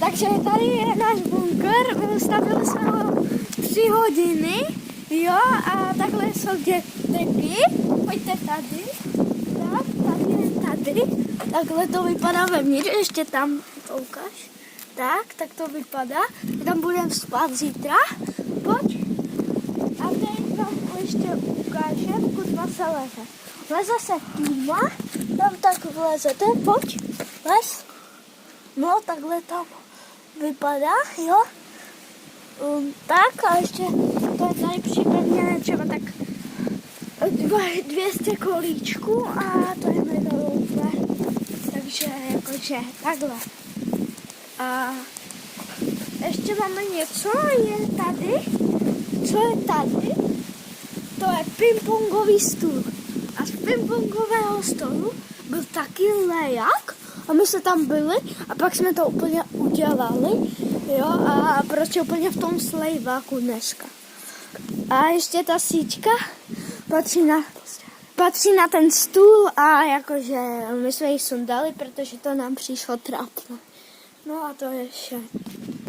Takže tady je náš bunkr, stavili jsme ho 3 hodiny, jo, a takhle jsou deky, pojďte tady, tak, tady, takhle to vypadá vevnitř, ještě tam to ukáž, tak to vypadá, tam budeme spát zítra, pojď, a teď vám ještě ukážem, kudva se leze. Leze se týma, tam tak vlezete, pojď, les, no takhle tam vypadá, jo, tak a ještě to je tady připevněné třeba tak 200 kolíčků a to je medalové, takže jakože takhle. A ještě máme něco, je tady, co je tady, to je pingpongový stůl. A z pingpongového stolu byl taky lejak a my jsme tam byli a pak jsme to úplně udělali, jo, a prostě úplně v tom slejváku dneska. A ještě ta síťka patří na ten stůl a jakože my jsme ji sundali, protože to nám přišlo trápné. No a to je vše.